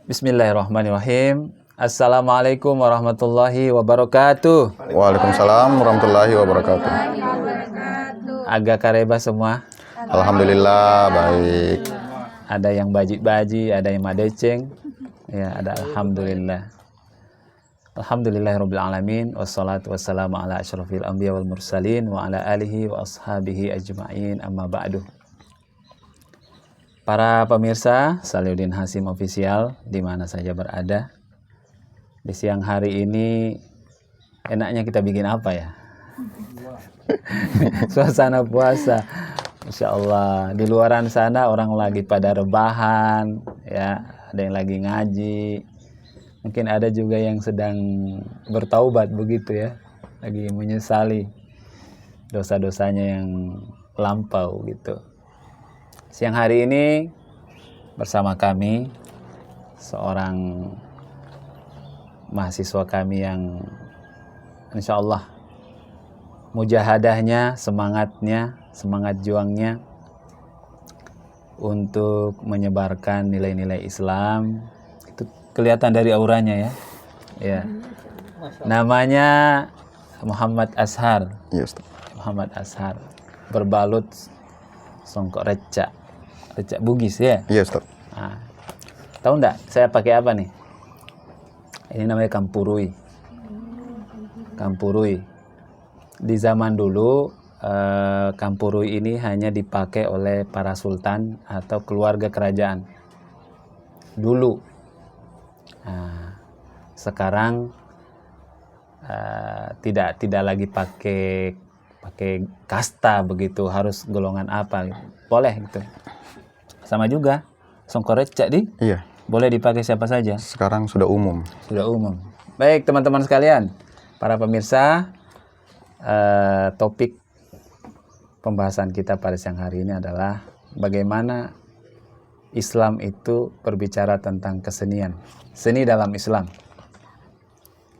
Bismillahirrahmanirrahim. Assalamualaikum warahmatullahi wabarakatuh. Waalaikumsalam warahmatullahi wabarakatuh. Agak kareba semua. Alhamdulillah baik. Ada yang baji-baji, ada yang madeceng. Ya, ada alhamdulillah. Alhamdulillahirabbil alamin wassalatu wassalamu ala asyrofil anbiya wal mursalin wa ala alihi wa ashabihi ajma'in amma ba'du. Para pemirsa Salihuddin Hasim Official di mana saja berada, di siang hari ini enaknya kita bikin apa ya? Suasana puasa, Insya Allah. Di luaran sana orang lagi pada rebahan, ya, ada yang lagi ngaji, mungkin ada juga yang sedang bertaubat begitu ya, lagi menyesali dosa-dosanya yang lampau gitu. Siang hari ini bersama kami seorang mahasiswa kami yang insya Allah mujahadahnya, semangatnya, semangat juangnya untuk menyebarkan nilai-nilai Islam itu kelihatan dari auranya ya. Ya. Namanya Muhammad Ashar. Yes. Muhammad Ashar berbalut songkok recak Bugis ya? Iya Ustaz. Nah, tahu enggak saya pakai apa nih? Ini namanya kampurui. Kampurui. Di zaman dulu kampurui ini hanya dipakai oleh para sultan atau keluarga kerajaan. Dulu. Nah, sekarang tidak lagi pakai kasta begitu, harus golongan apa boleh gitu. Sama juga songkorecak Iya. boleh dipakai siapa saja. Sekarang sudah umum. Sudah umum. Baik teman-teman sekalian, para pemirsa, topik pembahasan kita pada siang hari ini adalah bagaimana Islam itu berbicara tentang kesenian, seni dalam Islam.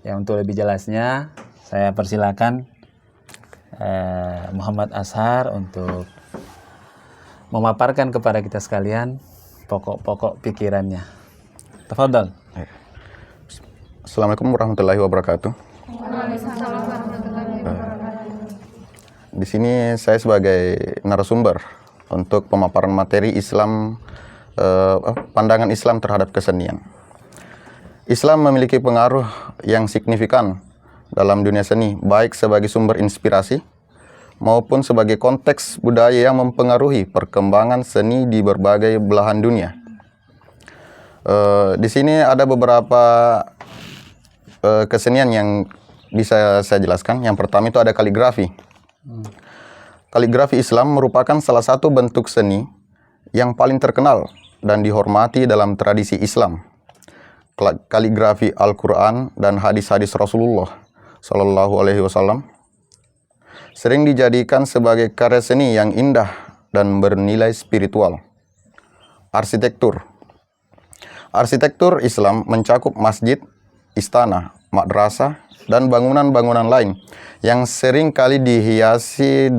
Ya, untuk lebih jelasnya saya persilakan Muhammad Ashar untuk memaparkan kepada kita sekalian pokok-pokok pikirannya. Tafadhal. Assalamualaikum warahmatullahi wabarakatuh. Di sini saya sebagai narasumber untuk pemaparan materi Islam, pandangan Islam terhadap kesenian. Islam memiliki pengaruh yang signifikan dalam dunia seni, baik sebagai sumber inspirasi maupun sebagai konteks budaya yang mempengaruhi perkembangan seni di berbagai belahan dunia. Di sini ada beberapa kesenian yang bisa saya jelaskan. Yang pertama itu ada kaligrafi. Kaligrafi Islam merupakan salah satu bentuk seni yang paling terkenal dan dihormati dalam tradisi Islam. Kaligrafi Al-Quran dan hadis-hadis Rasulullah Sallallahu Alaihi Wasallam sering dijadikan sebagai karya seni yang indah dan bernilai spiritual. Arsitektur. Arsitektur Islam mencakup masjid, istana, madrasah, dan bangunan-bangunan lain yang sering kali dihiasi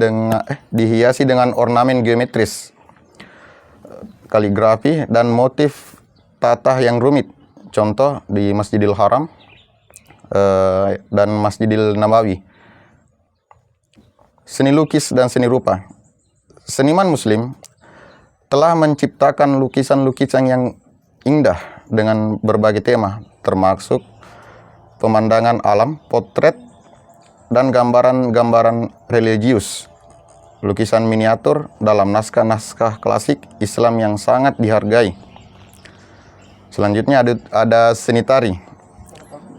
dengan ornamen geometris, kaligrafi, dan motif tatah yang rumit. Contoh di Masjidil Haram dan Masjidil Nabawi. Seni lukis dan seni rupa. Seniman Muslim telah menciptakan lukisan-lukisan yang indah dengan berbagai tema, termasuk pemandangan alam, potret, dan gambaran-gambaran religius. Lukisan miniatur dalam naskah-naskah klasik Islam yang sangat dihargai. Selanjutnya ada seni tari.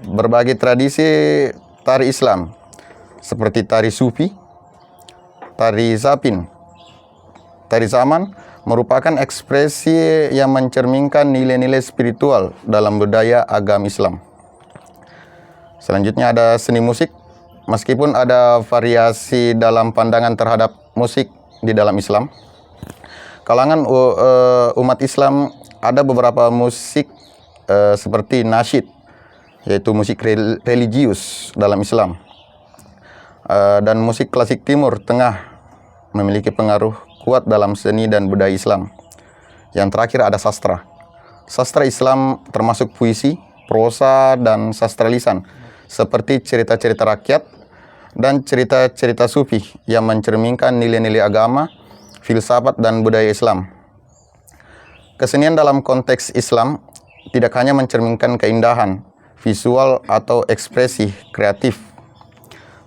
Berbagai tradisi tari Islam seperti tari Sufi, tari Zapin, tari Zaman merupakan ekspresi yang mencerminkan nilai-nilai spiritual dalam budaya agama Islam. Selanjutnya ada seni musik. Meskipun ada variasi dalam pandangan terhadap musik di dalam Islam, kalangan umat Islam ada beberapa musik seperti nasyid, yaitu musik religius dalam Islam, dan musik klasik Timur Tengah memiliki pengaruh kuat dalam seni dan budaya Islam. Yang terakhir ada sastra. Sastra Islam termasuk puisi, prosa, dan sastra lisan, seperti cerita-cerita rakyat dan cerita-cerita sufi yang mencerminkan nilai-nilai agama, filsafat, dan budaya Islam. Kesenian dalam konteks Islam tidak hanya mencerminkan keindahan visual atau ekspresi kreatif,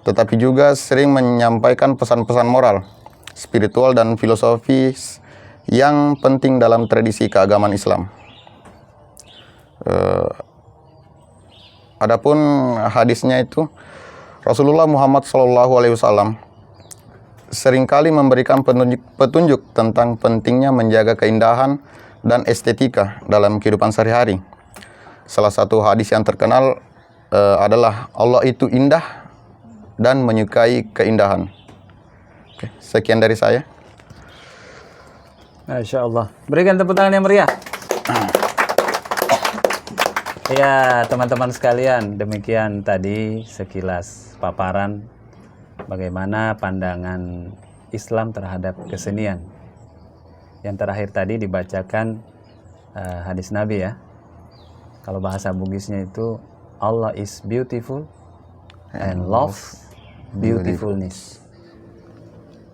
tetapi juga sering menyampaikan pesan-pesan moral, spiritual, dan filosofis yang penting dalam tradisi keagamaan Islam. Adapun hadisnya itu, Rasulullah Muhammad SAW seringkali memberikan petunjuk tentang pentingnya menjaga keindahan dan estetika dalam kehidupan sehari-hari. Salah satu hadis yang terkenal adalah Allah itu indah dan menyukai keindahan. Oke, sekian dari saya. Masya Allah. Berikan tepuk tangan yang meriah. Ya, teman-teman sekalian, demikian tadi sekilas paparan bagaimana pandangan Islam terhadap kesenian. Yang terakhir tadi dibacakan hadis Nabi ya. Kalau bahasa Bugisnya itu Allah is beautiful and love beautifulness.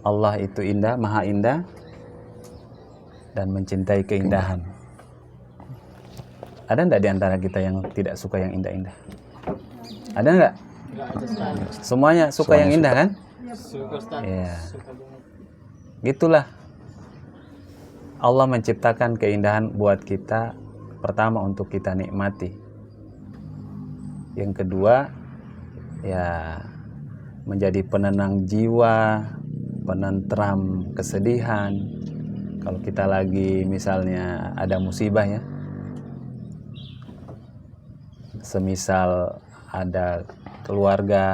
Allah itu indah, maha indah dan mencintai keindahan. Ada enggak di antara kita yang tidak suka yang indah-indah? Ada enggak? Semuanya suka yang indah kan? Ya. Gitulah. Allah menciptakan keindahan buat kita, pertama untuk kita nikmati. Yang kedua, ya menjadi penenang jiwa, penentram kesedihan. Kalau kita lagi misalnya ada musibah ya, semisal ada keluarga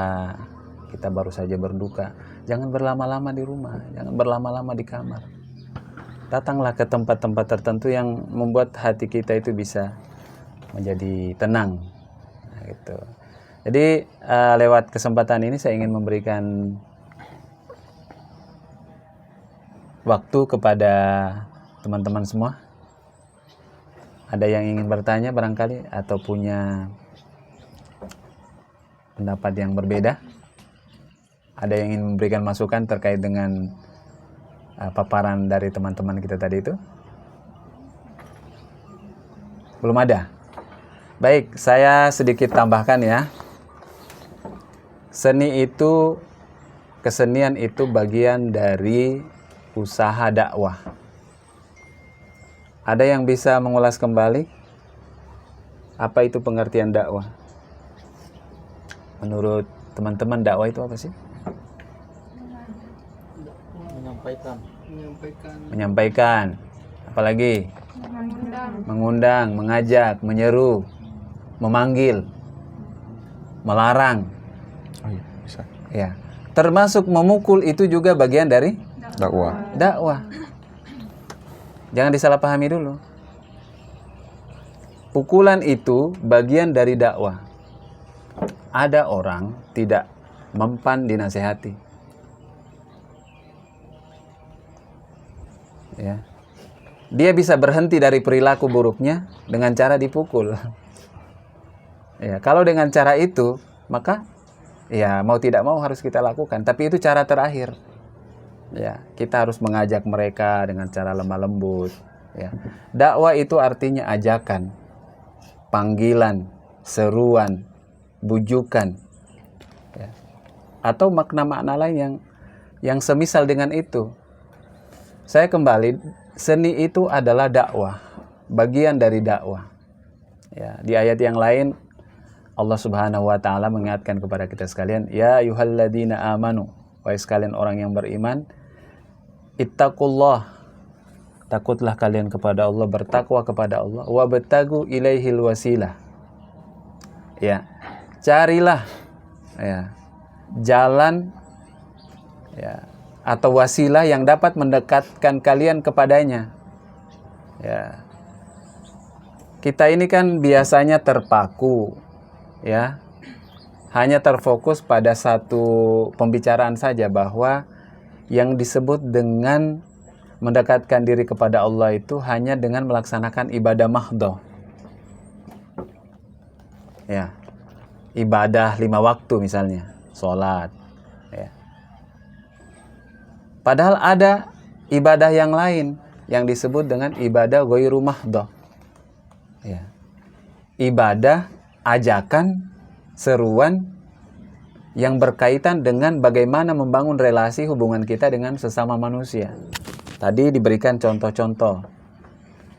kita baru saja berduka, jangan berlama-lama di rumah, jangan berlama-lama di kamar. Datanglah ke tempat-tempat tertentu yang membuat hati kita itu bisa menjadi tenang. Nah, gitu. Jadi lewat kesempatan ini saya ingin memberikan waktu kepada teman-teman semua. Ada yang ingin bertanya barangkali atau punya pendapat yang berbeda? Ada yang ingin memberikan masukan terkait dengan paparan dari teman-teman kita tadi itu? Belum ada? Baik, saya sedikit tambahkan ya. Kesenian itu bagian dari usaha dakwah. Ada yang bisa mengulas kembali? Apa itu pengertian dakwah? Menurut teman-teman dakwah itu apa sih? Menyampaikan. Apalagi? Mengundang, mengajak, menyeru, memanggil, melarang. Oh iya, bisa. Ya. Termasuk memukul itu juga bagian dari dakwah. Jangan disalahpahami dulu. Pukulan itu bagian dari dakwah. Ada orang tidak mempan dinasehati. Ya. Dia bisa berhenti dari perilaku buruknya dengan cara dipukul. Ya, kalau dengan cara itu, maka ya mau tidak mau harus kita lakukan. Tapi itu cara terakhir. Ya, kita harus mengajak mereka dengan cara lemah lembut. Ya. Dakwah itu artinya ajakan, panggilan, seruan, bujukan, ya. Atau makna-makna lain yang semisal dengan itu. Saya kembali, seni itu adalah dakwah, bagian dari dakwah. Ya, di ayat yang lain Allah Subhanahu wa taala mengingatkan kepada kita sekalian, ya ayyuhalladzina amanu, wahai sekalian orang yang beriman, ittaqullah, takutlah kalian kepada Allah, bertakwa kepada Allah, wabtagu ilaihil wasilah. Ya, carilah ya jalan ya atau wasilah yang dapat mendekatkan kalian kepadanya. Ya. Kita ini kan biasanya terpaku ya. Hanya terfokus pada satu pembicaraan saja, bahwa yang disebut dengan mendekatkan diri kepada Allah itu hanya dengan melaksanakan ibadah mahdhah. Ya. Ibadah 5 waktu misalnya, sholat. Ya. Padahal ada ibadah yang lain yang disebut dengan ibadah ghairu mahdhah. Ya. Ibadah ajakan, seruan yang berkaitan dengan bagaimana membangun relasi hubungan kita dengan sesama manusia. Tadi diberikan contoh-contoh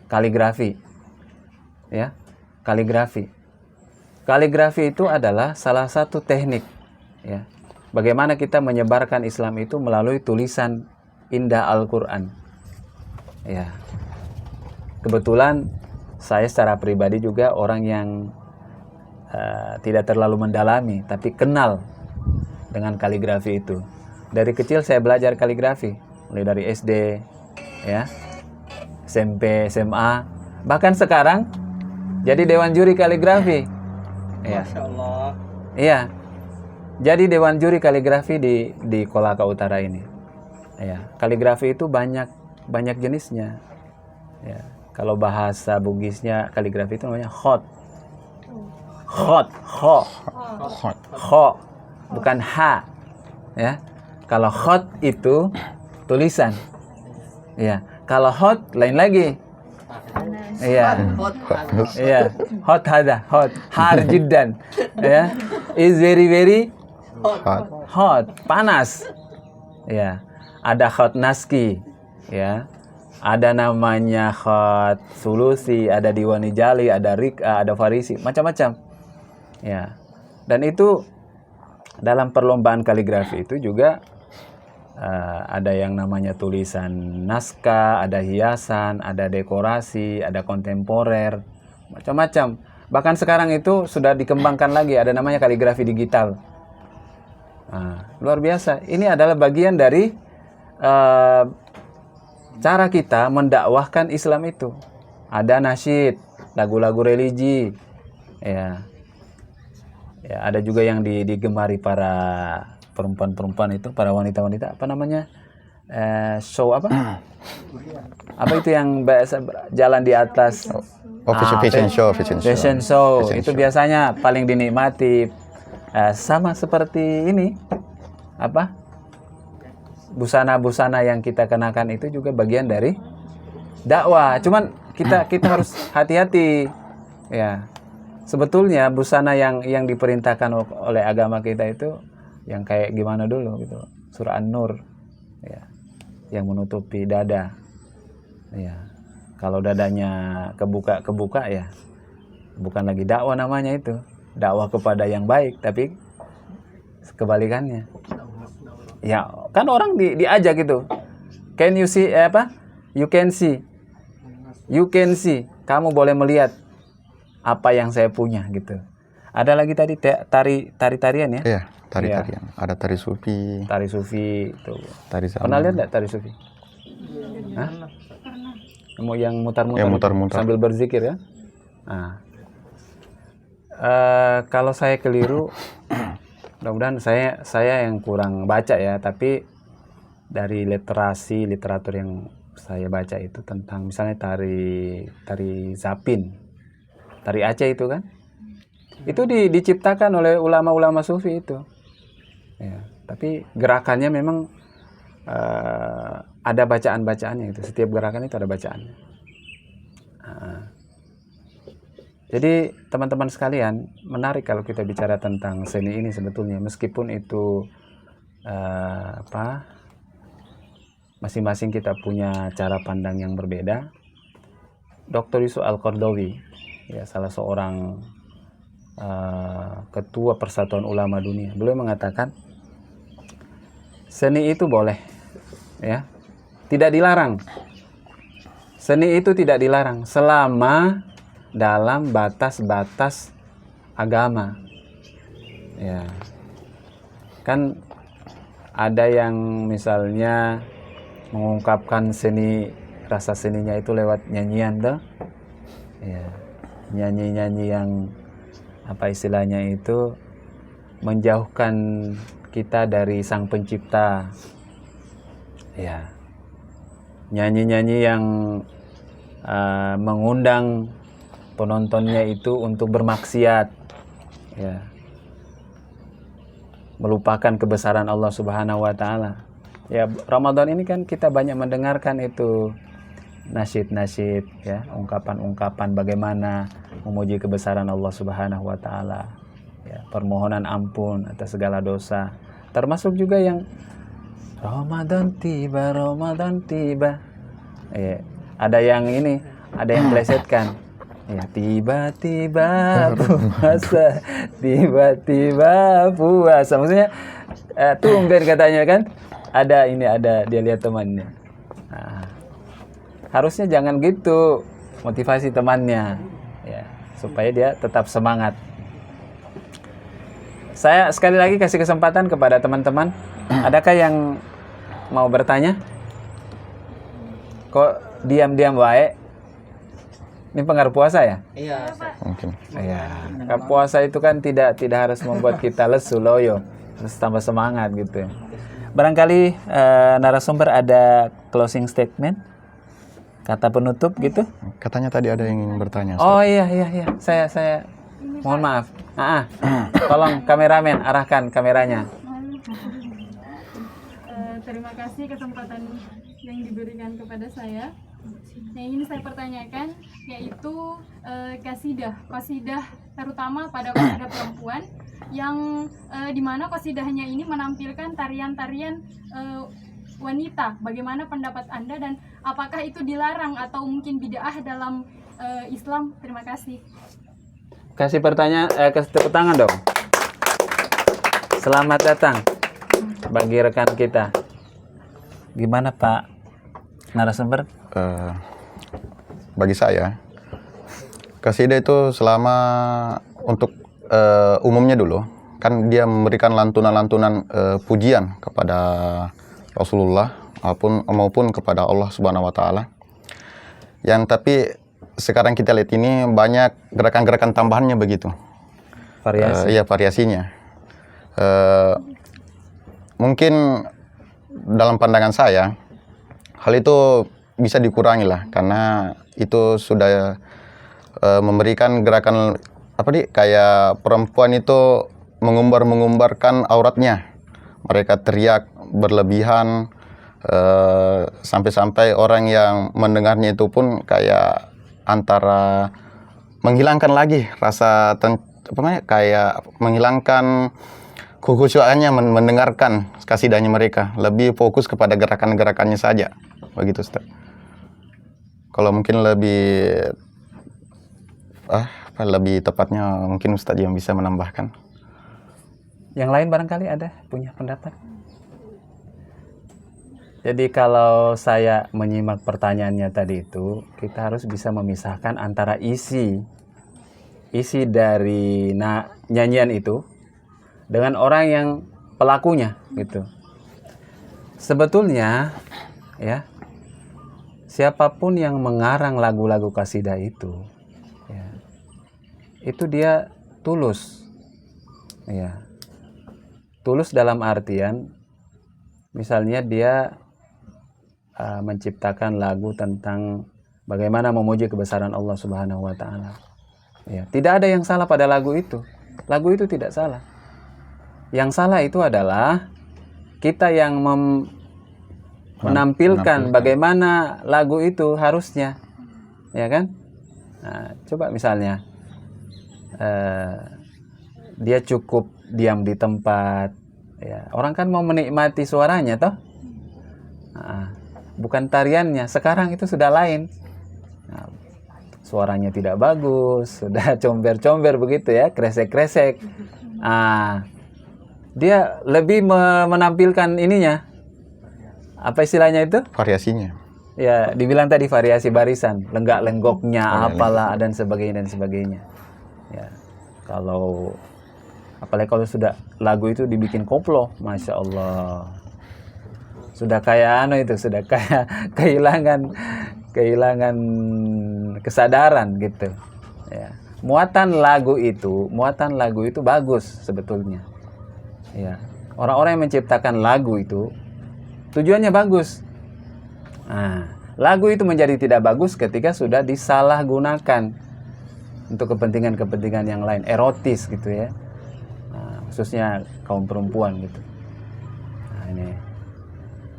kaligrafi. Ya, kaligrafi. Kaligrafi itu adalah salah satu teknik, ya. Bagaimana kita menyebarkan Islam itu melalui tulisan indah Al-Qur'an. Ya. Kebetulan saya secara pribadi juga orang yang tidak terlalu mendalami, tapi kenal dengan kaligrafi itu. Dari kecil saya belajar kaligrafi, mulai dari SD, ya, SMP, SMA, bahkan sekarang jadi dewan juri kaligrafi. Ya. Masya Allah. Iya. Jadi dewan juri kaligrafi di Kolaka Utara ini. Ya, kaligrafi itu banyak jenisnya. Ya. Kalau bahasa Bugisnya kaligrafi itu namanya khot. Khot, kho, bukan ha. Ya. Kalau khot itu tulisan. Ya. Kalau hot lain lagi. Iya. Iya. Hot hard jiddan. Ya. Is very hot, panas. Ya. Ada hot naski, ya. Ada namanya hot sulusi, ada diwani jali, ada rik'a, ada farisi, macam-macam. Ya. Dan itu dalam perlombaan kaligrafi itu juga ada yang namanya tulisan naskah, ada hiasan, ada dekorasi, ada kontemporer, macam-macam. Bahkan sekarang itu sudah dikembangkan lagi, ada namanya kaligrafi digital. Nah, luar biasa. Ini adalah bagian dari cara kita mendakwahkan Islam itu. Ada nasyid, lagu-lagu religi, ya. Ya, ada juga yang digemari para perempuan-perempuan itu, para wanita-wanita, apa namanya, show apa? Apa itu yang jalan di atas? Fashion show. Itu biasanya paling dinikmati, sama seperti ini, apa? Busana-busana yang kita kenakan itu juga bagian dari dakwah. Cuman kita harus hati-hati, ya. Sebetulnya busana yang diperintahkan oleh agama kita itu yang kayak gimana dulu gitu, surah An-Nur, ya, yang menutupi dada, ya. Kalau dadanya kebuka ya, bukan lagi dakwah namanya itu, dakwah kepada yang baik, tapi kebalikannya. Ya, kan orang diajak gitu, can you see, you can see, kamu boleh melihat apa yang saya punya gitu. Ada lagi tadi tarian ya? Iya. Tari-tarian. Ya. Ada tari sufi. Tari sufi itu. Tari zaman. Pernah lihat enggak tari sufi? Hah? Pernah. Yang mutar-mutar sambil berzikir ya? Nah. Kalau saya keliru, mudah-mudahan saya yang kurang baca ya, tapi dari literatur yang saya baca itu tentang misalnya tari Zapin. Tari Aceh itu kan? Itu diciptakan oleh ulama-ulama sufi itu. Ya, tapi gerakannya memang ada bacaan-bacaannya itu. Setiap gerakan itu ada bacaannya. Jadi teman-teman sekalian, menarik kalau kita bicara tentang seni ini sebetulnya, meskipun itu masing-masing kita punya cara pandang yang berbeda. Dr. Yusuf Al-Qaradawi, ya, salah seorang ketua Persatuan Ulama Dunia, beliau mengatakan seni itu boleh, ya, tidak dilarang. Seni itu tidak dilarang selama dalam batas-batas agama. Ya, kan ada yang misalnya mengungkapkan rasa seninya itu lewat nyanyian tuh, ya, nyanyi-nyanyi yang apa istilahnya itu menjauhkan kita dari Sang Pencipta, ya, nyanyi-nyanyi yang mengundang penontonnya itu untuk bermaksiat, ya, melupakan kebesaran Allah Subhanahu wa taala. Ya, Ramadan ini kan kita banyak mendengarkan itu nasyid-nasyid, ya, ungkapan-ungkapan bagaimana memuji kebesaran Allah Subhanahu wa taala, ya, permohonan ampun atas segala dosa. Termasuk juga yang Ramadan tiba, Ramadan tiba. Ya, ada yang ini, ada yang plesetkan. Ya, tiba-tiba puasa, tiba-tiba puasa. Maksudnya tumben katanya kan. Ada dia lihat temannya. Nah, harusnya jangan gitu, motivasi temannya, ya, supaya dia tetap semangat. Saya sekali lagi kasih kesempatan kepada teman-teman. Adakah yang mau bertanya? Kok diam-diam wae? Ini pengaruh puasa ya? Iya, Mungkin. Ya, puasa itu kan tidak harus membuat kita lesu, loyo, harus tambah semangat gitu. Barangkali narasumber ada closing statement, kata penutup gitu. Katanya tadi ada yang ingin bertanya, Ustaz. Oh iya. Saya mohon maaf. Tolong kameramen arahkan kameranya. Terima kasih kesempatan yang diberikan kepada saya. Yang ingin saya pertanyakan yaitu kasidah terutama pada kasidah perempuan yang dimana kasidahnya ini menampilkan tarian-tarian wanita. Bagaimana pendapat Anda dan apakah itu dilarang atau mungkin bid'ah dalam Islam? Terima kasih. Kasih tepuk tangan dong. Selamat datang bagi rekan kita. Gimana Pak narasumber? Bagi saya, kasidah itu selama untuk umumnya dulu, kan dia memberikan lantunan-lantunan pujian kepada Rasulullah maupun kepada Allah Subhanahu wa taala. Yang tapi sekarang kita lihat ini banyak gerakan-gerakan tambahannya begitu. Variasi. Iya, variasinya. Mungkin dalam pandangan saya hal itu bisa dikurangi lah, karena itu sudah memberikan gerakan kayak perempuan itu mengumbarkan auratnya. Mereka teriak berlebihan sampai-sampai orang yang mendengarnya itu pun kayak antara menghilangkan lagi rasa kayak menghilangkan kekhusyuannya mendengarkan kasidahnya mereka, lebih fokus kepada gerakan-gerakannya saja, begitu Ustaz. Kalau mungkin lebih tepatnya mungkin Ustaz yang bisa menambahkan. Yang lain barangkali ada punya pendapat. Jadi kalau saya menyimak pertanyaannya tadi itu, kita harus bisa memisahkan antara isi dari nyanyian itu dengan orang yang pelakunya gitu. Sebetulnya ya, siapapun yang mengarang lagu-lagu kasidah itu ya, itu dia tulus. Ya. Tulus dalam artian misalnya dia menciptakan lagu tentang bagaimana memuji kebesaran Allah Subhanahu wa taala. Ya, tidak ada yang salah pada lagu itu. Lagu itu tidak salah. Yang salah itu adalah kita yang menampilkan bagaimana lagu itu harusnya, ya kan? Nah, coba misalnya dia cukup diam di tempat, ya. Orang kan mau menikmati suaranya toh, bukan tariannya. Sekarang itu sudah lain. Nah, suaranya tidak bagus, sudah comber-comber begitu ya, kresek-kresek. Dia lebih menampilkan ininya. Apa istilahnya itu? Variasinya. Ya, dibilang tadi variasi barisan, lenggak-lenggoknya, apalah dan sebagainya. Ya, apalagi kalau sudah lagu itu dibikin koplo, masya Allah, sudah kayak sudah kayak kehilangan kesadaran gitu. Ya, muatan lagu itu bagus sebetulnya. Ya, orang-orang yang menciptakan lagu itu tujuannya bagus. Nah, Lagu itu menjadi tidak bagus ketika sudah disalahgunakan untuk kepentingan-kepentingan yang lain, erotis gitu ya. Nah, khususnya kaum perempuan gitu. Nah, ini.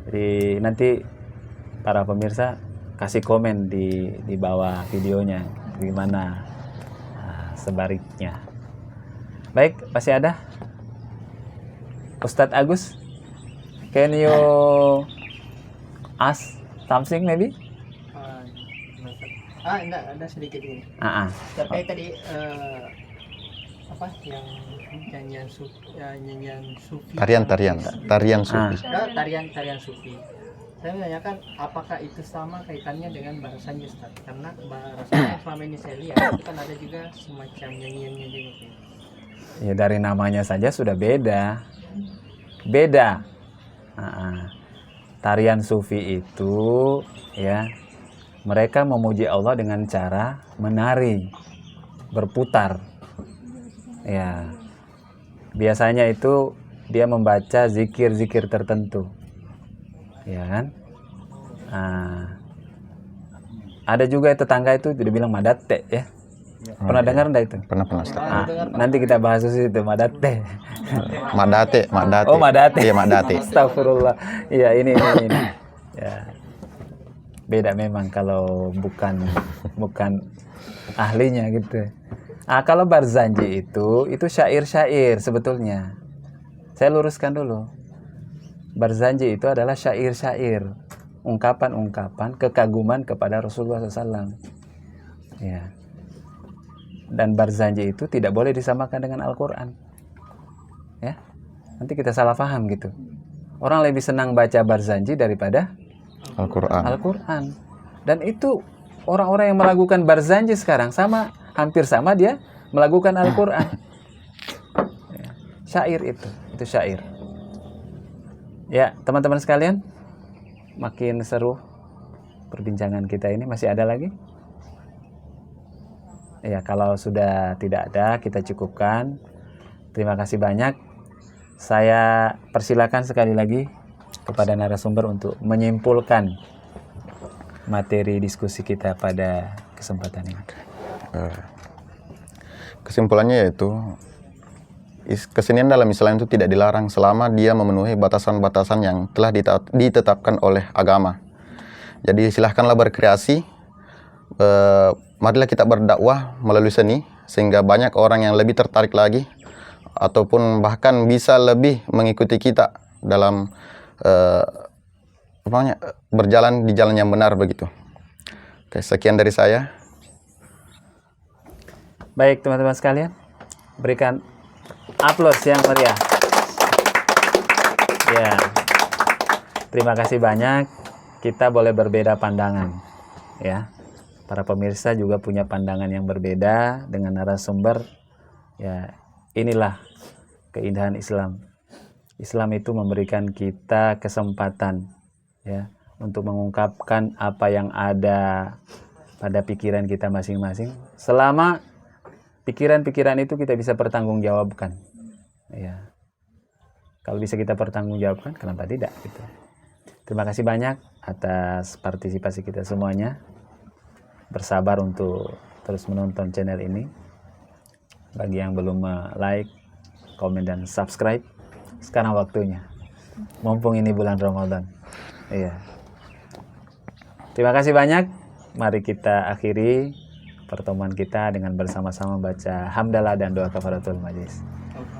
Jadi nanti para pemirsa kasih komen di bawah videonya gimana sebaliknya. Baik, masih ada? Ustadz Agus, can you ask something maybe? Enggak, ada sedikit ini. Terkait tadi apa yang nyanyian sufi. Tarian sufi. Tarian sufi. Saya menanyakan apakah itu sama kaitannya dengan bahasanya Ustaz? Karena bahasanya selama ini saya lihat itu kan ada juga semacam nyanyiannya juga. Ya dari namanya saja sudah beda. Beda. Tarian sufi itu ya mereka memuji Allah dengan cara menari, berputar. Ya. Biasanya itu dia membaca zikir-zikir tertentu. Ya kan? Ada juga tetangga itu dibilang madate ya. Pernah dengar enggak itu? Pernah Ustaz. Nanti kita bahas itu madate. Madate. Oh, madate. Iya, madate. Astagfirullah. Iya, ini. Ya. Beda memang kalau bukan ahlinya gitu. Kalau Barzanji itu syair-syair sebetulnya. Saya luruskan dulu. Barzanji itu adalah syair-syair, ungkapan-ungkapan kekaguman kepada Rasulullah SAW. Ya. Dan Barzanji itu tidak boleh disamakan dengan Al-Quran. Ya. Nanti kita salah paham gitu. Orang lebih senang baca Barzanji daripada Al-Quran. Dan itu orang-orang yang melakukan Barzanji sekarang hampir sama dia melakukan Al-Quran. Ya. Syair itu syair. Ya, teman-teman sekalian, makin seru perbincangan kita ini. Masih ada lagi? Ya, kalau sudah tidak ada, kita cukupkan. Terima kasih banyak. Saya persilakan sekali lagi kepada narasumber untuk menyimpulkan materi diskusi kita pada kesempatan ini. Kesimpulannya yaitu kesenian dalam Islam itu tidak dilarang selama dia memenuhi batasan-batasan yang telah ditetapkan oleh agama. Jadi silahkanlah berkreasi, marilah kita berdakwah melalui seni sehingga banyak orang yang lebih tertarik lagi ataupun bahkan bisa lebih mengikuti kita dalam berjalan di jalan yang benar begitu. Oke, sekian dari saya. Baik teman-teman sekalian, berikan aplaus yang meriah. Ya, terima kasih banyak. Kita boleh berbeda pandangan, ya. Para pemirsa juga punya pandangan yang berbeda dengan narasumber. Ya, inilah keindahan Islam. Islam itu memberikan kita kesempatan, ya, untuk mengungkapkan apa yang ada pada pikiran kita masing-masing. Selama pikiran-pikiran itu kita bisa pertanggungjawabkan. Ya. Kalau bisa kita pertanggungjawabkan, kenapa tidak? Gitu. Terima kasih banyak atas partisipasi kita semuanya. Bersabar untuk terus menonton channel ini. Bagi yang belum like, komen, dan subscribe, sekarang waktunya. Mumpung ini bulan Ramadan. Iya. Terima kasih banyak. Mari kita akhiri pertemuan kita dengan bersama-sama baca hamdalah dan doa kafaratul majlis.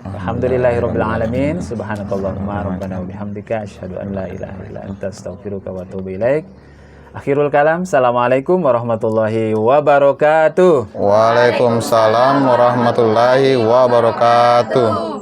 Alhamdulillahirabbil alamin, subhanakallahumma rabbana wa bihamdika asyhadu an la ilaha illa anta astaghfiruka wa atubu ilaik. Akhirul kalam, assalamualaikum warahmatullahi wabarakatuh. Waalaikumsalam warahmatullahi wabarakatuh.